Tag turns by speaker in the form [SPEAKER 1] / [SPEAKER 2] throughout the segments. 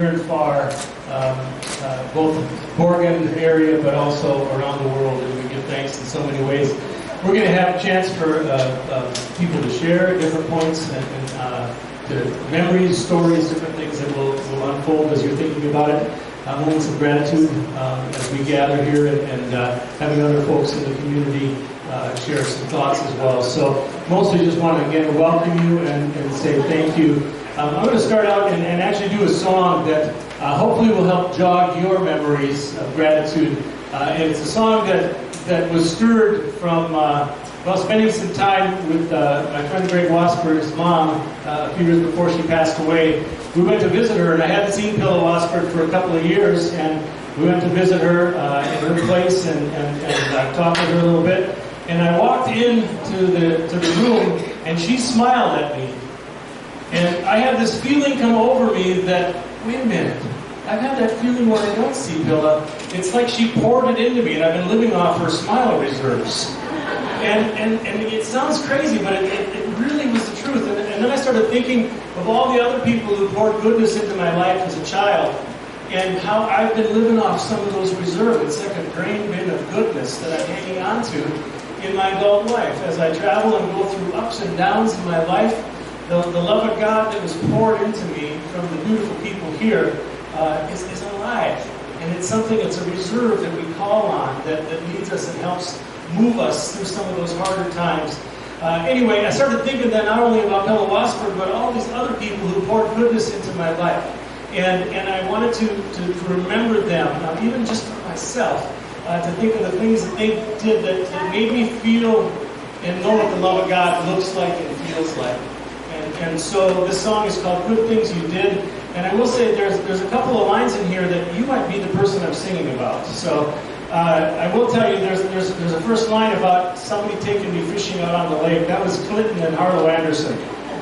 [SPEAKER 1] near and far, both Borgund area, but also around the world, and we give thanks in so many ways. We're going to have a chance for people to share different points and to memories, stories, different things that will unfold as you're thinking about it. Moments of gratitude as we gather here, and having other folks in the community share some thoughts as well. So mostly just want to again welcome you and say thank you. I'm going to start out and actually do a song that hopefully will help jog your memories of gratitude. And it's a song that was stirred from spending some time with my friend Greg Wasper's mom a few years before she passed away. We went to visit her, and I hadn't seen Pilla Wasper for a couple of years, and we went to visit her in her place and talked with her a little bit. And I walked into the room, and she smiled at me. And I had this feeling come over me that, wait a minute, I've had that feeling when I don't see Pilla. It's like she poured it into me, and I've been living off her smile reserves. And it sounds crazy, but it really was the truth. And then I started thinking of all the other people who poured goodness into my life as a child, and how I've been living off some of those reserves. It's like a grain bin of goodness that I'm hanging on to in my adult life. As I travel and go through ups and downs in my life, the love of God that was poured into me from the beautiful people here is alive. And it's something, it's a reserve that we call on that leads us and helps move us through some of those harder times. Anyway, I started thinking then not only about Pilla Wasper, but all these other people who poured goodness into my life. And I wanted to remember them, even just for myself, to think of the things that they did that made me feel and know what the love of God looks like and feels like. And so this song is called Good Things You Did. And I will say there's a couple of lines in here that you might be the person I'm singing about. So I will tell you there's a first line about somebody taking me fishing out on the lake. That was Clinton and Harlow Anderson.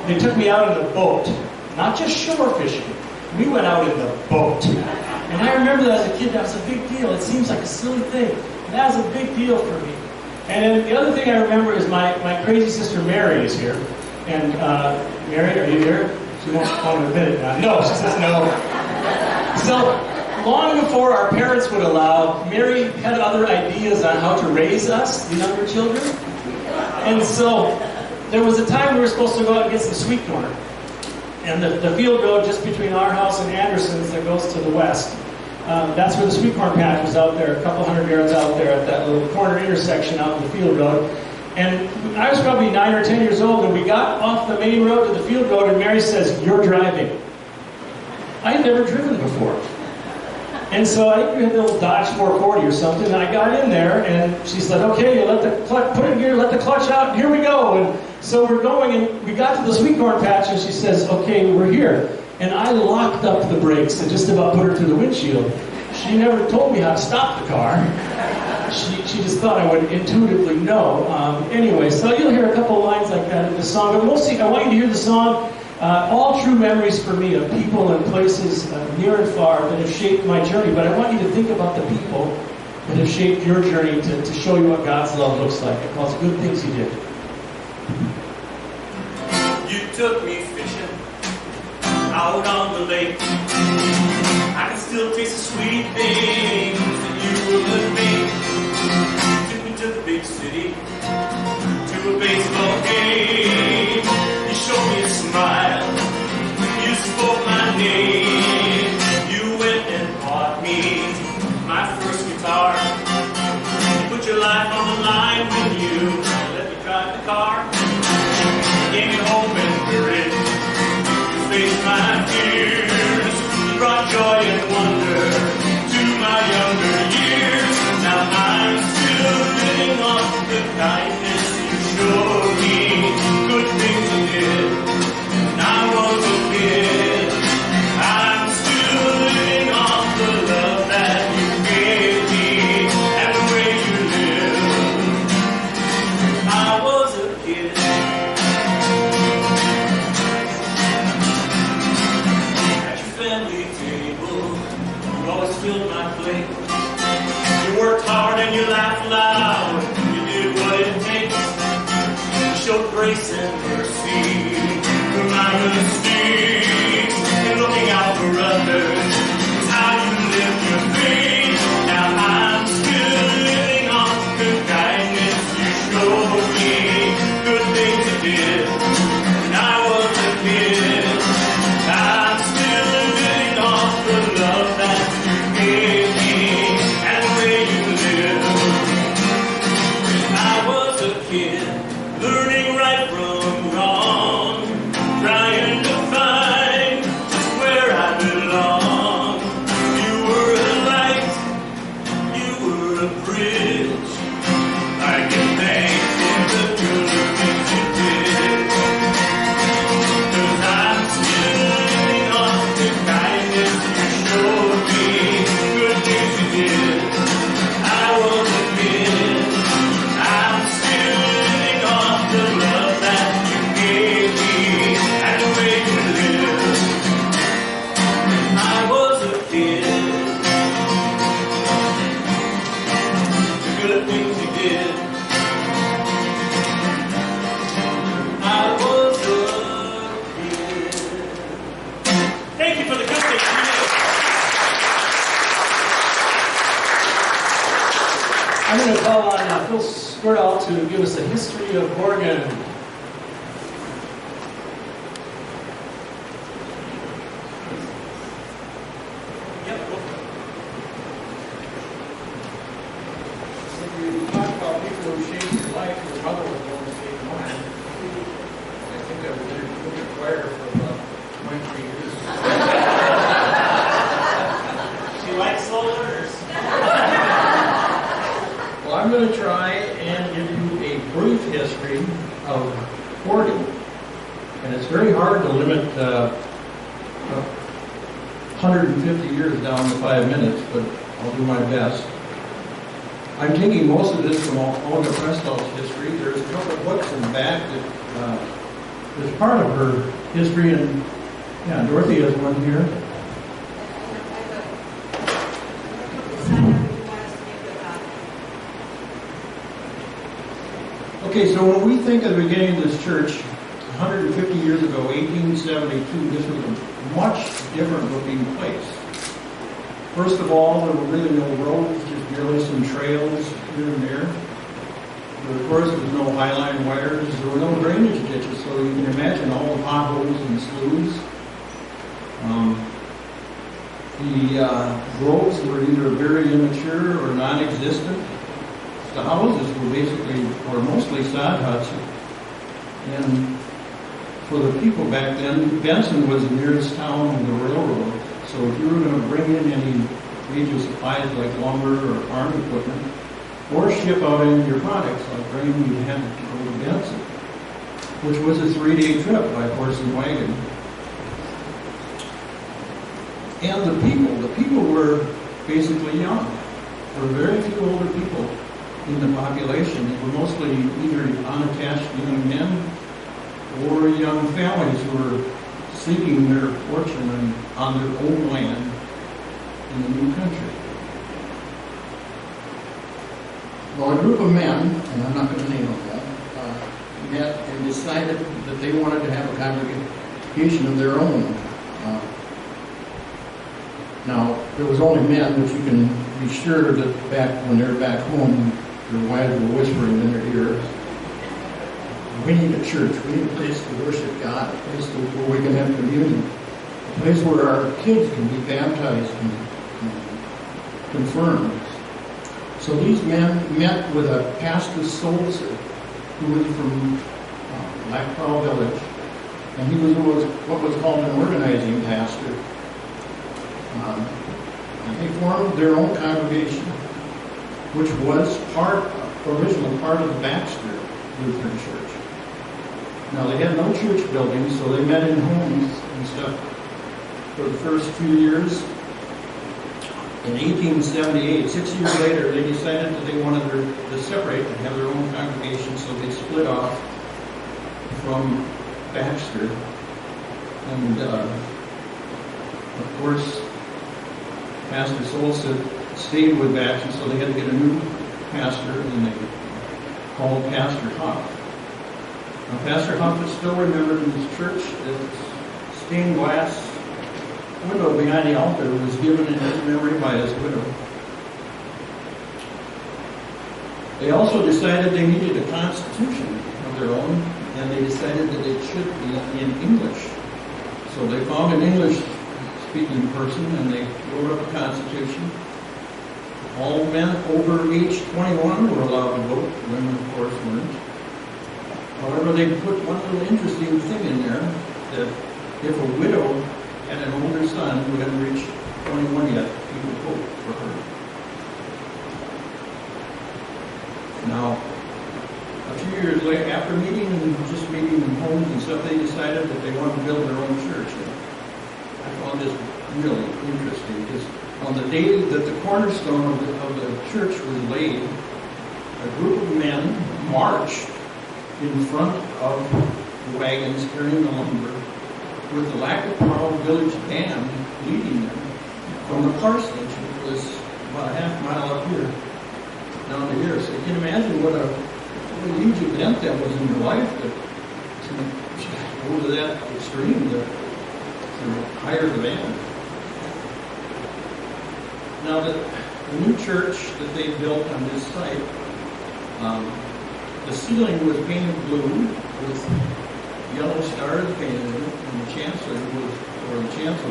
[SPEAKER 1] They took me out in the boat, not just shore fishing. We went out in the boat. And I remember that as a kid, that was a big deal. It seems like a silly thing. And that was a big deal for me. And then the other thing I remember is my crazy sister Mary is here. And Mary, are you here? She won't want to admit it now. No, she says no. So long before our parents would allow, Mary had other ideas on how to raise us, the younger children. And so there was a time we were supposed to go out and get some sweet corn. And the field road just between our house and Anderson's that goes to the west. That's where the sweet corn patch was out there, a couple hundred yards out there at that little corner intersection out in the field road. And I was probably 9 or 10 years old, and we got off the main road to the field road, and Mary says, "You're driving." I had never driven before. And so I think we had the little Dodge 440 or something, and I got in there, and she said, "Okay, you let the clutch, put it in gear, let the clutch out, and here we go." And so we're going, and we got to the sweet corn patch, and she says, "Okay, we're here." And I locked up the brakes and just about put her through the windshield. She never told me how to stop the car. She just thought I would intuitively know. Anyway, so you'll hear a couple of lines like that in the song. But mostly, I want you to hear the song, all true memories for me of people and places near and far that have shaped my journey. But I want you to think about the people that have shaped your journey to show you what God's love looks like. It calls Good Things You Did.
[SPEAKER 2] You took me fishing out on the lake. I can still taste the sweet things that you would make. Took me to the big city, to a baseball game. You showed me a smile, you spoke my name. You went and bought me my first guitar. You put your life on the line when you let me drive the car. You gave me hope and courage to face my fears. You brought joy and wonder to my younger years. Now I'm still living off the kindness you showed me. Good things you did when I was a kid. I'm still living off the love that you gave me and the way you lived. I was a kid. At your family table, you always filled my plate. You worked hard and you laughed loud. You did what it takes. You showed grace and mercy for my mistakes and looking out for others.
[SPEAKER 1] I'm going to call on Phil Skirdahl to give us a history of Borgund.
[SPEAKER 3] When you talk about people who shaped your life, your mother was going to shape mine. I think I was in the choir for about 23 years.
[SPEAKER 2] She likes slow learners.
[SPEAKER 3] Well, I'm going to try and give you a brief history of Borgund. And it's very hard to limit 150 years down to 5 minutes, but I'll do my best. I'm taking most of this from Olga Prestall's history. There's a couple of books in the back that is part of her history, and yeah, Dorothy has one here. Okay, so when we think of the beginning of this church, 150 years ago, 1872, this was a much different looking place. First of all, there were really no roads, just merely some trails here and there. But of course, there was no highline wires. There were no drainage ditches, so you can imagine all the potholes and sloughs. The roads were either very immature or non-existent. The houses were basically, or mostly sod huts. And for the people back then, Benson was the nearest town on the railroad. So if you were going to bring in any major supplies like lumber or farm equipment, or ship out any of your products like grain, you had to go to Benson, which was a 3-day trip by horse and wagon. And the people were basically young. There were very few older people in the population. They were mostly either unattached young men or young families who were seeking their fortune on their own land in the new country. Well, a group of men, and I'm not going to name them, met and decided that they wanted to have a congregation of their own. Now, there was only men, but you can be sure that back when they're back home, their wives were whispering in their ear, we need a church, we need a place to worship God, a place where we can have communion, a place where our kids can be baptized and confirmed. So these men met with a pastor Solzer, who was from Black Pearl Village, and he was what was called an organizing pastor. And they formed their own congregation, which was original part of the Baxter Lutheran Church. Now, they had no church buildings, so they met in homes and stuff for the first few years. In 1878, 6 years later, they decided that they wanted to separate and have their own congregation, so they split off from Baxter. And, of course, Pastor Solzit stayed with Baxter, so they had to get a new pastor, and they called Pastor Huff. Now, Pastor Huff is still remembered in his church. The stained glass window behind the altar was given in his memory by his widow. They also decided they needed a constitution of their own, and they decided that it should be in English. So they found an English-speaking person, and they wrote up a constitution. All men over age 21 were allowed to vote. Women, of course, weren't. However, they put one little interesting thing in there, that if a widow had an older son who hadn't reached 21 yet, he would vote for her. Now, a few years later, after meeting in homes and stuff, they decided that they wanted to build their own church. And I found this really interesting, because on the day that the cornerstone of the church was laid, a group of men marched in front of the wagons carrying the lumber, with the Lac Pearl Village Band leading them from the parsonage, which was about a half mile up here, down to here. So you can imagine what a huge event that was in your life, to go to that extreme, to hire the band. Now, the new church that they built on this site, the ceiling was painted blue with yellow stars painted in it, and the chancel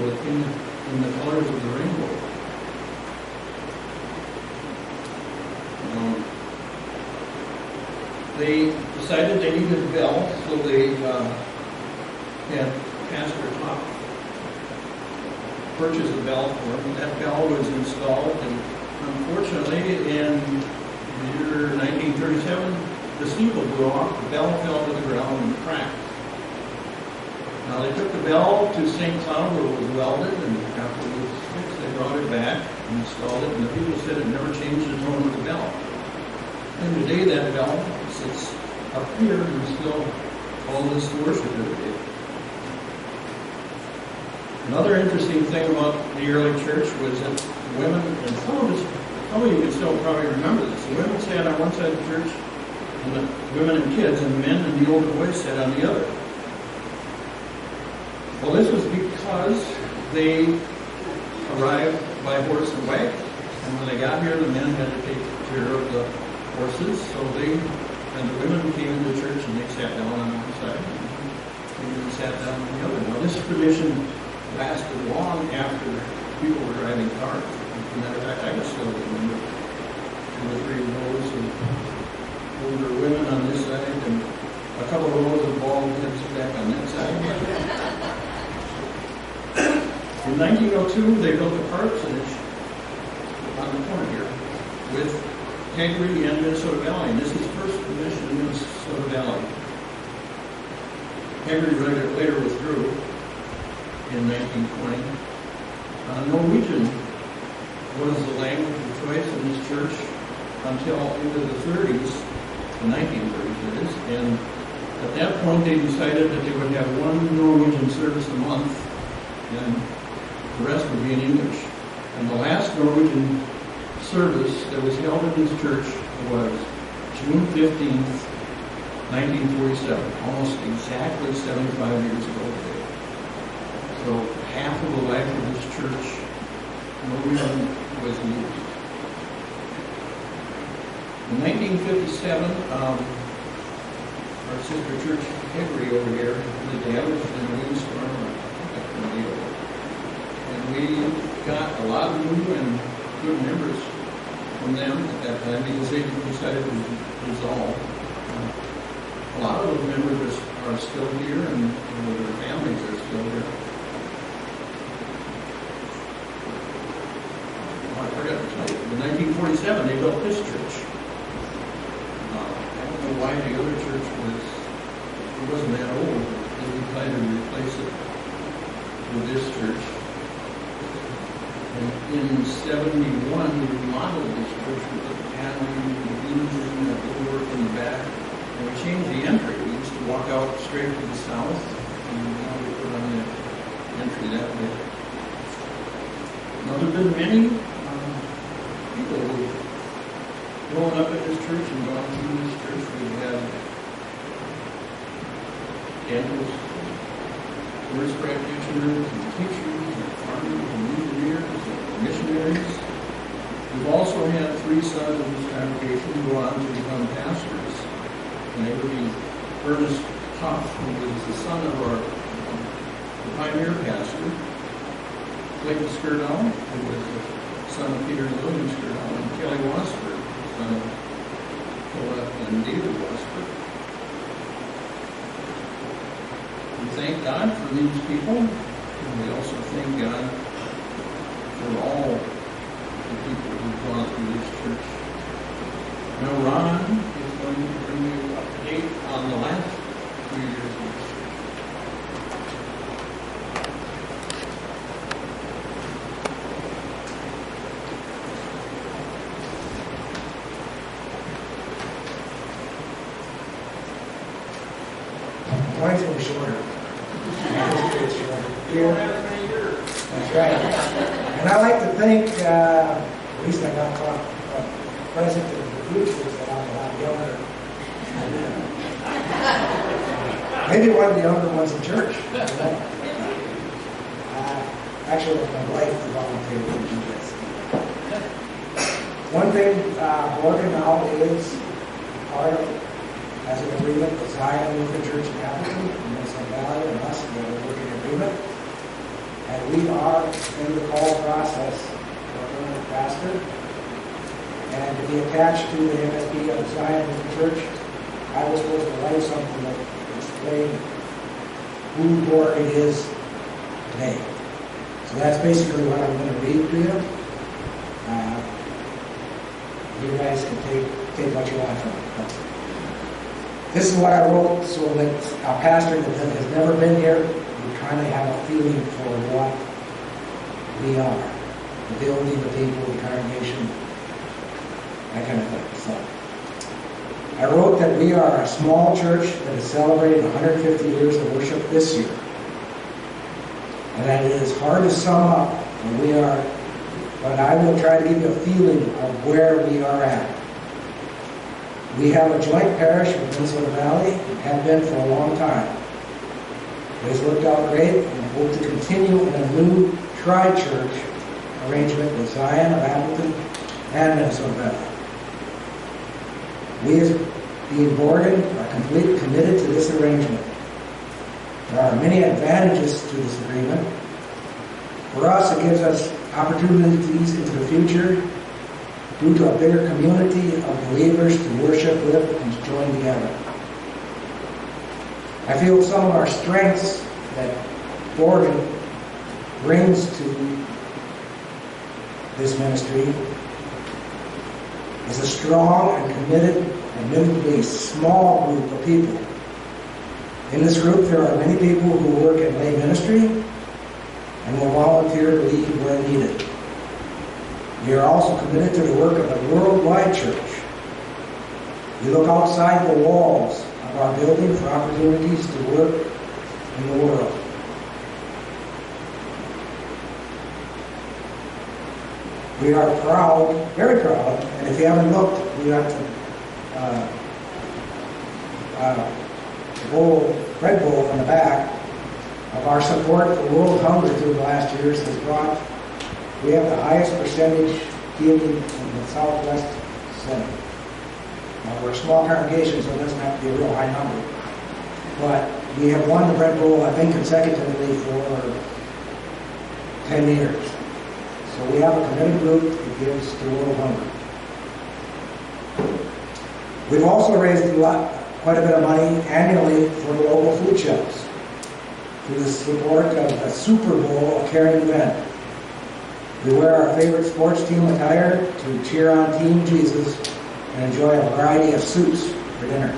[SPEAKER 3] was painted in the colors of the rainbow. They decided they needed a bell, so they had Pastor Top purchase a bell for him. That bell was installed, and unfortunately, in the year 1937, the steeple blew off, the bell fell to the ground and cracked. Now they took the bell to St. Cloud where it was welded, and after it was fixed, they brought it back and installed it, and the people said it never changed the tone of the bell. And today that bell sits up here and still called this to worship every day. Another interesting thing about the early church was that women, and some of you can still probably remember this, the women sat on one side of the church, and the women and kids, and the men and the older boys sat on the other. Well, this was because they arrived by horse and wagon, and when they got here, the men had to take care of the horses, so and the women came into the church and they sat down on one side, and they sat down on the other. Now, this tradition lasted long after people were driving cars. As a matter of fact, I can still remember 2 or 3 rows of older women on this side and a couple of rows of bald heads back on that side. In 1902, they built a parsonage on the corner here with Haggerty and Minnesota Valley, and this is first mission in Minnesota Valley. Haggerty later withdrew in 1920. Norwegian was the language of choice in this church until into the 30s, the 1930s that is, and at that point they decided that they would have one Norwegian service a month and the rest would be in English. And the last Norwegian service that was held in this church was June 15th, 1947, almost exactly 75 years ago today. So half of the life of this church, Norwegian was used. In 1957, our sister church, Hickory over here, was damaged in a windstorm, and we got a lot of new and good members from them at that time because they decided to dissolve. A lot of those members are still here, and their families are still here. Oh, I forgot to tell you, in 1947 they built this church. I don't know why the other church wasn't that old. They decided to replace it with this church. And in 71, we remodeled this church with the paneling, the beams in the woodwork in the back, and we changed the entry. We used to walk out straight to the south, and now we put on the entry that way. Now, there have been many people who've grown up in this church and gone through this church. We've had dentists, nurse practitioners, and teachers, and farmers, and engineers, and missionaries. We've also had 3 sons of this congregation go on to become pastors. And they would be Ernest Huff, who was the son of the pioneer pastor, Clayton Skirdall, who was the son of Peter and William Skirdall, and Kelly Wasford, son of Philip and David Wasford. We thank God for these people, and we also thank God for all the people who've gone through this church. Now Ron is going to bring you up to date on the last 2 years of this church.
[SPEAKER 4] Mine's going to be shorter. That's right. And I like to think, at least I got caught present in the future that I'm a lot younger. Maybe one of the younger ones in church. Actually, my wife volunteered to do this. One thing, Borgund now is part of, as an agreement with Zion Lutheran Church in Appleton, and Minnesota Valley, and us, we have a working agreement. And we are in the call process for a permanent pastor. And to be attached to the MSP of Zion Lutheran Church, I was supposed to write something that explained who Borgund is today. So that's basically what I'm going to read to you. You guys can take what you want from it. But this is what I wrote so that a pastor that has never been here would kind of have a feeling for what we are. The building, the people, the congregation, that kind of thing. So I wrote that we are a small church that is celebrating 150 years of worship this year. And that it is hard to sum up where we are, but I will try to give you a feeling of where we are at. We have a joint parish with Minnesota Valley and have been for a long time. It has worked out great and I hope to continue in a new tri-church arrangement with Zion of Appleton and Minnesota Valley. We as being Borgund are completely committed to this arrangement. There are many advantages to this agreement. For us, it gives us opportunities into the future due to a bigger community of believers to worship with and to join together. I feel some of our strengths that Borgund brings to this ministry is a strong and committed, admittedly small group of people. In this group, there are many people who work in lay ministry and will volunteer to lead where needed. We are also committed to the work of a worldwide church. We look outside the walls of our building for opportunities to work in the world. We are proud, very proud, and if you haven't looked, we got the Red Bull in the back of our support for world hunger through the last years has brought. We have the highest percentage giving in the Southwest Center. Now, we're a small congregation, so it doesn't have to be a real high number. But we have won the Red Bull, I think, consecutively for 10 years. So we have a committed group that gives to world hunger. We've also raised quite a bit of money annually for the local food shelves through the support of a Super Bowl, a caring event. We wear our favorite sports team attire to cheer on Team Jesus and enjoy a variety of soups for dinner.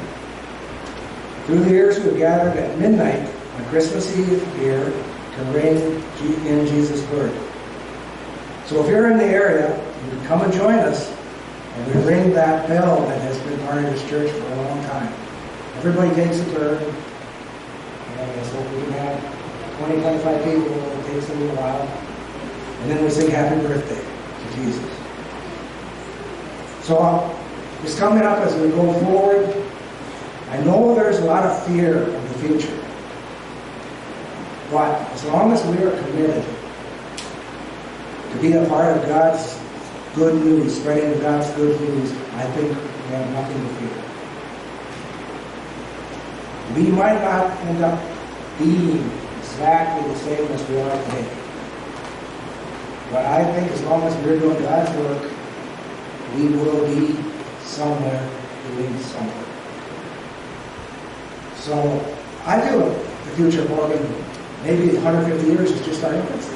[SPEAKER 4] Through the years, we've gathered at midnight on Christmas Eve here to ring in Jesus' word. So if you're in the area, you can come and join us, and we ring that bell that has been part of this church for a long time. Everybody takes a turn, and so we can have 20, 25 people. It takes a little while. And then we sing happy birthday to Jesus. So it's coming up as we go forward. I know there's a lot of fear of the future. But as long as we are committed to be a part of God's good news, spreading God's good news, I think we have nothing to fear. We might not end up being exactly the same as we are today. But I think as long as we're doing God's work, we will be somewhere doing something. So I feel the future of Borgund, maybe 150 years is just our infancy.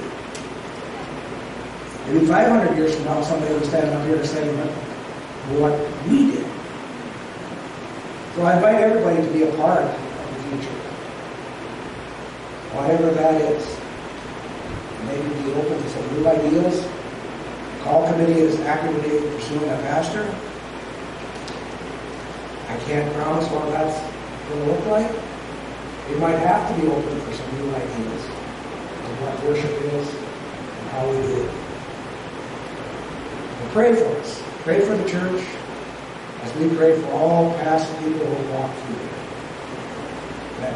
[SPEAKER 4] Maybe 500 years from now, somebody will stand up here and say what we did. So I invite everybody to be a part of the future. Whatever that is. Maybe be open to some new ideas. The call committee is actively pursuing a pastor. I can't promise what that's going to look like. We might have to be open for some new ideas of what worship is and how we do it. But pray for us. Pray for the church as we pray for all past people who walk through here. That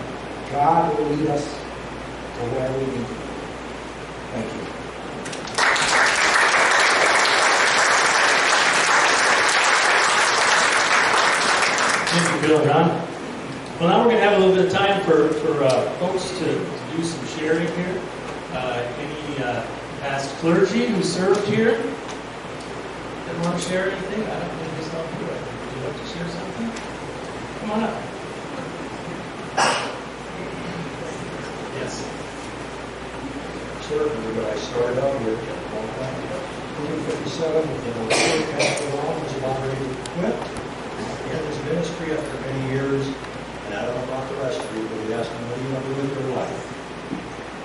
[SPEAKER 4] God will lead us to where we need to be. Thank you.
[SPEAKER 1] go, Ron. Well, now we're going to have a little bit of time for folks to do some sharing here. Any past clergy who served here that want to share anything? I don't think this all do it. Would you like to share something? Come on up. Yes.
[SPEAKER 5] Served when I started out here a long time ago. 1957, the pastor law was about ready to quit. In his ministry after many years, and I don't know about the rest of you, but he asked me, what do you want to do with your life?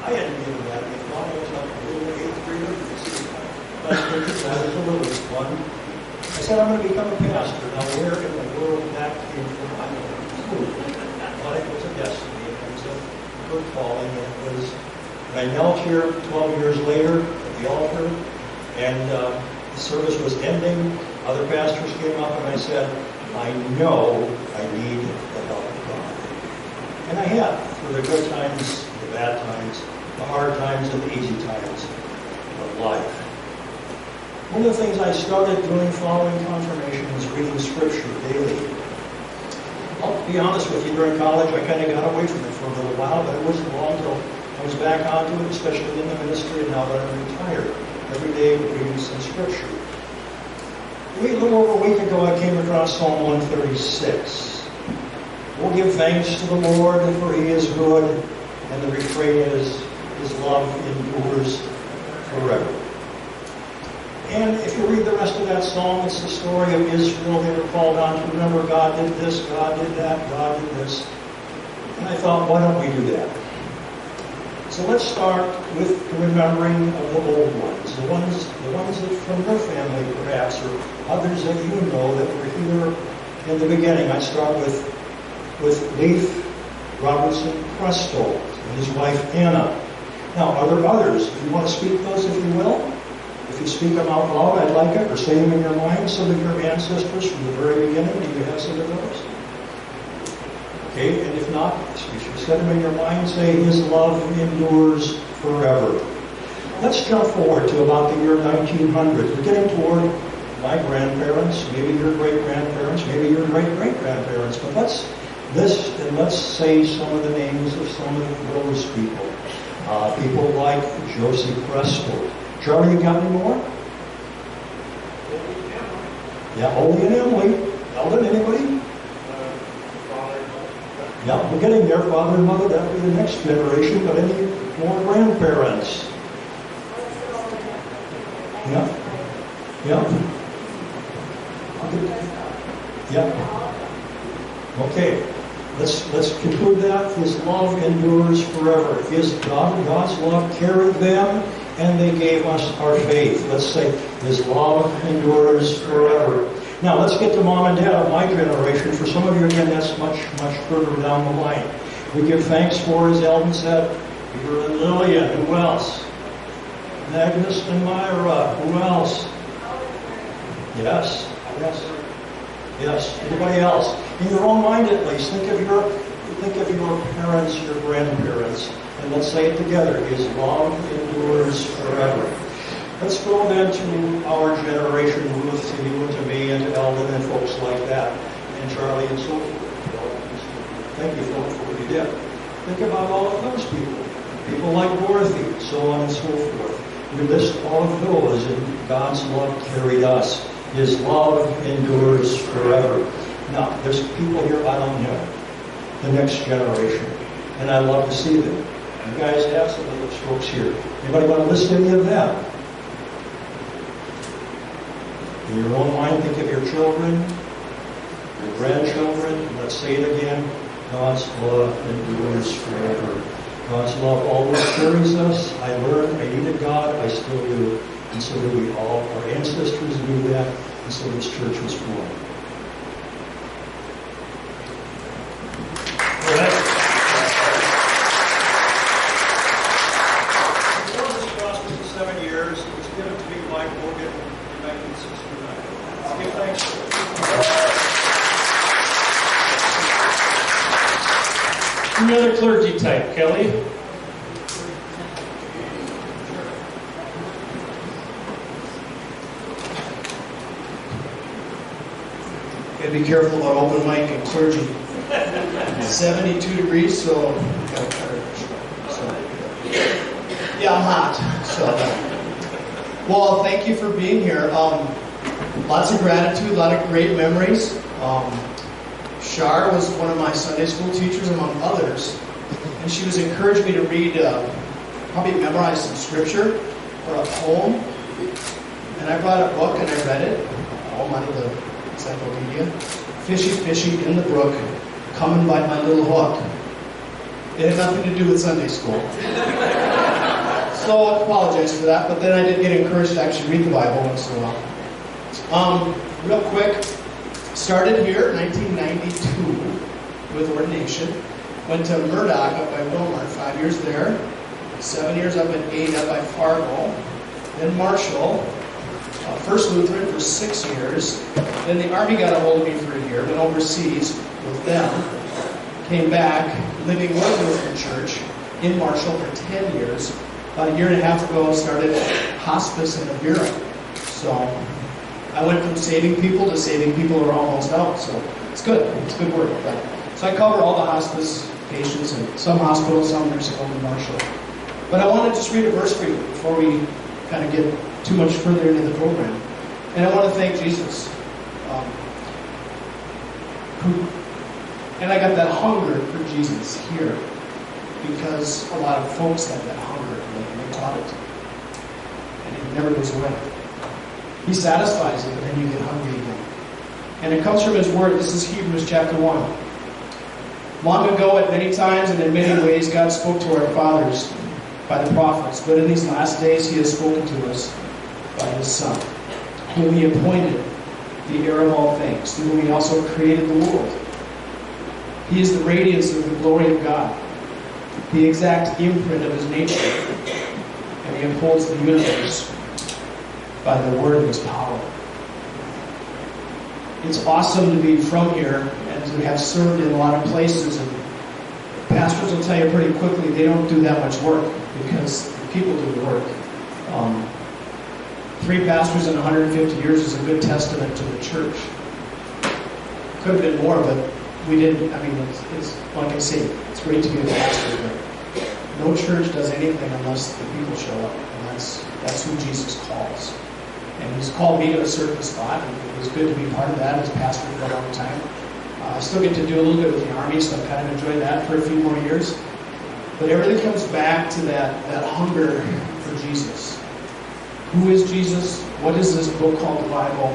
[SPEAKER 5] I hadn't given that any thought. I was like a little eighth grader. But I was a little fun. I said, I'm going to become a pastor. Now, where in the world that came from, I don't know. But it was a destiny. It was a good calling. It was, when I knelt here 12 years later at the altar, and the service was ending, other pastors came up and I said, I know I need the help of God. And I have, through the good times, the bad times, the hard times, and the easy times of life. One of the things I started doing following confirmation was reading Scripture daily. I'll be honest with you, during college I kind of got away from it for a little while, but it wasn't long until I was back onto it, especially in the ministry, and now that I'm retired. Every day reading some Scripture. A little over a week ago, I came across Psalm 136. We'll give thanks to the Lord, for He is good, and the refrain is, His love endures forever. And if you read the rest of that psalm, it's the story of Israel. They were called on to remember God did this, God did that, God did this. And I thought, why don't we do that? So let's start with the remembering of the old ones, the ones that from your family perhaps, or others that you know that were here in the beginning. I start with Leif Robertson Presto and his wife Anna. Now, are there others? If you want to speak those, if you will, if you speak them out loud, I'd like it, or say them in your mind, some of your ancestors from the very beginning. Do you have some of those? Okay, and if not, if you set them in your mind, say, His love endures forever. Let's jump forward to about the year 1900. We're getting toward my grandparents, maybe your great-grandparents, maybe your great-great-grandparents, but let's say some of the names of some of those people. People like Josie Presto. Charlie, you got any more? Yeah, Ollie and Emily. Eldon, anybody? Yeah, we're getting there, father and mother, that will be the next generation, but any more grandparents? Yeah. Okay, let's conclude that. His love endures forever. God's love carried them, and they gave us our faith. Let's say, His love endures forever. Now, let's get to mom and dad of my generation. For some of you, again, that's much, much further down the line. We give thanks for, as Eldon said, Peter and Lillian. Who else? Agnes and Myra. Who else? Yes. Anybody else? In your own mind, at least, think of your parents, your grandparents, and let's say it together. His love endures forever. Let's go then to our generation, Ruth, to you and to me and to Eldon and folks like that, and Charlie and so forth. Thank you for what you did. Think about all of those people. People like Dorothy, so on and so forth. We list all of those, and God's love carried us. His love endures forever. Now, there's people here I don't know, the next generation, and I love to see them. You guys have some of those folks here. Anybody want to list any of them? In your own mind, think of your children, your grandchildren. Let's say it again. God's love endures forever. God's love always carries us. I learned, I needed God, I still do. And so do we all. Our ancestors knew that, and so this church was born.
[SPEAKER 2] All right. Before this process for 7 years, it was given to me by Borgund in 1969. I'll give thanks for it.
[SPEAKER 1] Another clergy type, Kelly.
[SPEAKER 6] Be careful about open mic and clergy 72 degrees, so got to cut it short. So, yeah, I'm hot. So, well, thank you for being here. Lots of gratitude, a lot of great memories. Shar was one of my Sunday school teachers, among others, and she was encouraging me to read, probably memorize some scripture or a poem. And I brought a book and I read it, all out of the encyclopedia. Fishy, fishy in the brook, come and bite my little hook. It had nothing to do with Sunday school. So I apologize for that, but then I did get encouraged to actually read the Bible once in a while. Real quick, started here in 1992 with ordination. Went to Murdoch up by Wilmar, 5 years there. 7 years up at Ada by Fargo. Then Marshall. First Lutheran for 6 years. Then the Army got a hold of me for a year. Went overseas with them. Came back, living with the Lutheran Church in Marshall for 10 years. About a year and a half ago, started hospice in Avira. So I went from saving people to saving people who are almost out. So it's good. It's good work. So I cover all the hospice patients in some hospitals, some nursing home in Marshall. But I want to just read a verse for you before we kind of get too much further into the program. And I want to thank Jesus. And I got that hunger for Jesus here because a lot of folks have that hunger and they taught it. And it never goes away. He satisfies it, but then you get hungry again. And it comes from His Word. This is Hebrews chapter 1. Long ago, at many times and in many ways, God spoke to our fathers by the prophets. But in these last days, He has spoken to us by His Son, whom He appointed the heir of all things, through whom He also created the world. He is the radiance of the glory of God, the exact imprint of His nature, and He upholds the universe by the word of His power. It's awesome to be from here and to have served in a lot of places. And pastors will tell you pretty quickly they don't do that much work because the people do the work. 3 pastors in 150 years is a good testament to the church. Could have been more, but we didn't. I mean, it's like I say, it's great to be a pastor, but no church does anything unless the people show up, and that's who Jesus calls. And He's called me to a certain spot, and it was good to be part of that as pastor for a long time. I still get to do a little bit with the Army, so I've kind of enjoyed that for a few more years. But everything comes back to that hunger for Jesus. Who is Jesus? What is this book called the Bible?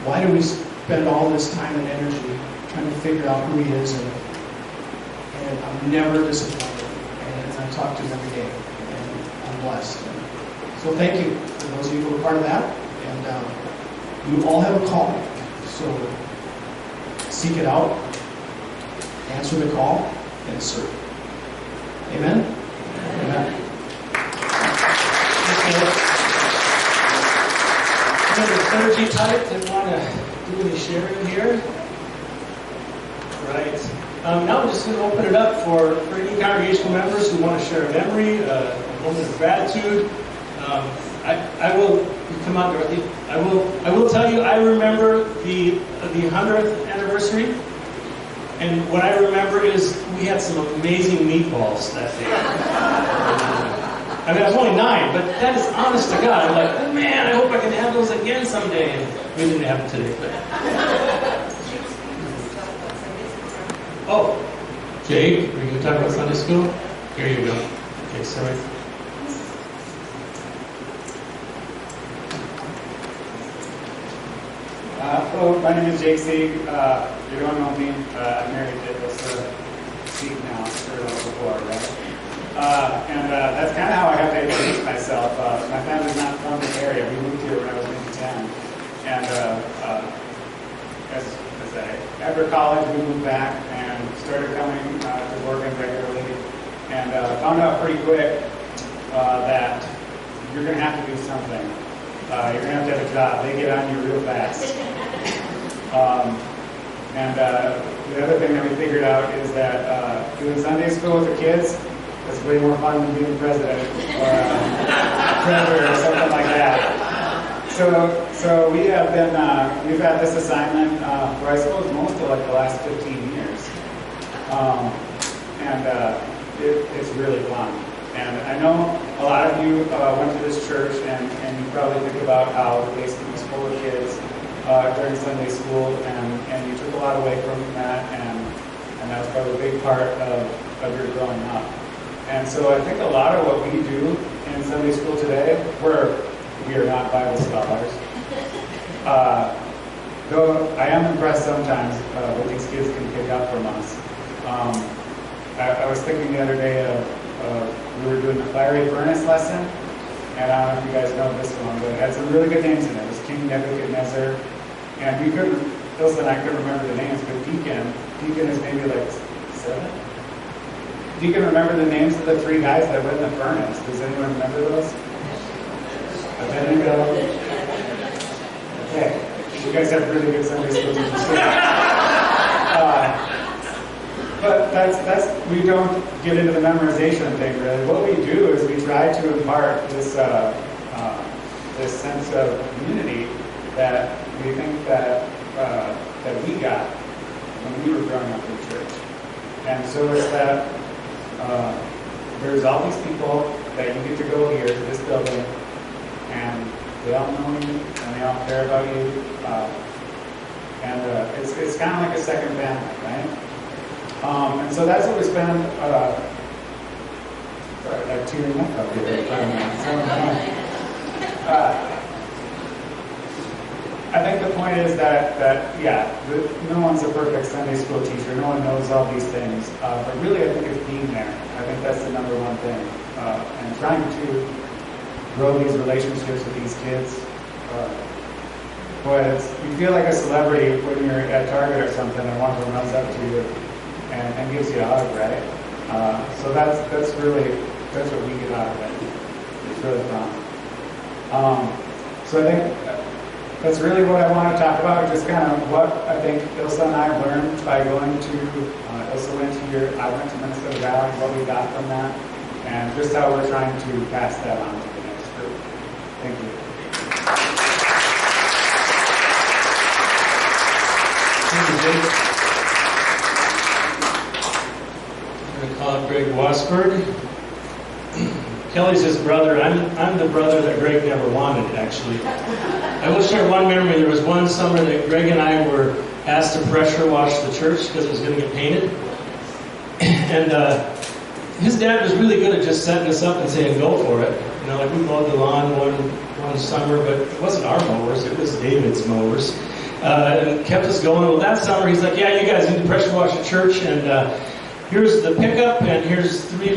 [SPEAKER 6] Why do we spend all this time and energy trying to figure out who He is? And I'm never disappointed. And I talk to Him every day. And I'm blessed. So thank you for those of you who are part of that. And you all have a call. So seek it out, answer the call, and serve. Amen? Amen. Remember, clergy type that want to do any sharing here? Right. Now we're just going to open it up for any congregational members who want to share a memory, a moment of gratitude. I will come on, Dorothy. I will tell you. I remember the 100th anniversary, and what I remember is we had some amazing meatballs that day. I mean, I was only 9, but that is honest to God. I'm like, oh, man, I hope I can have those again someday. And we didn't have them today, but. Oh, Jake, are you going to talk about Sunday school? Here you go. Okay, sorry.
[SPEAKER 7] Hello, my name is Jake Sieg. You don't know me. I'm married to Sieg now. I've heard of it before, right? And that's kind of how I have to introduce myself. My family's not from the area. We moved here when I was maybe 10. And after college, we moved back and started coming to Borgund regularly. And found out pretty quick that you're going to have to do something. You're going to have a job. They get on you real fast. And the other thing that we figured out is that doing Sunday school with the kids is way more fun than being president or treasurer or something like that. So we have been, we've had this assignment for I suppose most of like the last 15 years. It's really fun. And I know a lot of you went to this church, and you probably think about how the basement was full of kids during Sunday school, and you took a lot away from that, and that was probably a big part of your growing up. And so I think a lot of what we do in Sunday school today, we are not Bible scholars. Though I am impressed sometimes what these kids can pick up from us. I was thinking the other day we were doing the fiery furnace lesson, and I don't know if you guys know this one, but it had some really good names in it. It was King Nebuchadnezzar, and Ilsa and I couldn't remember the names, but Deacon is maybe like 7. Deacon, remember the names of the 3 guys that went in the furnace? Does anyone remember those? Abednego. Okay, you guys have really good Sunday school teachers. But that's we don't get into the memorization thing really. What we do is we try to impart this sense of community that we think that we got when we were growing up in church. And so it's that there's all these people that you get to go here to this building, and they all know you and they all care about you, and it's kind of like a second family, right? And so that's what we spend. Sorry, I'm tearing up here. I think the point is that no one's a perfect Sunday school teacher. No one knows all these things. But really, I think it's being there. I think that's the number one thing. And trying to grow these relationships with these kids. Boy, you feel like a celebrity when you're at Target or something and one of them runs up to you and gives you a hug, right? So that's what we get out of it. It's really fun. So I think that's really what I want to talk about, just kind of what I think Ilsa and I learned by going to, Ilsa went here, I went to Minnesota Valley, what we got from that, and just how we're trying to pass that on to the next group. Thank you.
[SPEAKER 1] Thank you, Jake. I'm going to call up Greg Wasberg. Kelly's his brother. I'm the brother that Greg never wanted, actually. I will share one memory. There was one summer that Greg and I were asked to pressure wash the church because it was going to get painted. And his dad was really good at just setting us up and saying, go for it. You know, like we mowed the lawn one summer, but it wasn't our mowers, it was David's mowers. And kept us going. Well, that summer he's like, yeah, you guys need to pressure wash the church, and here's the pickup, and here's 3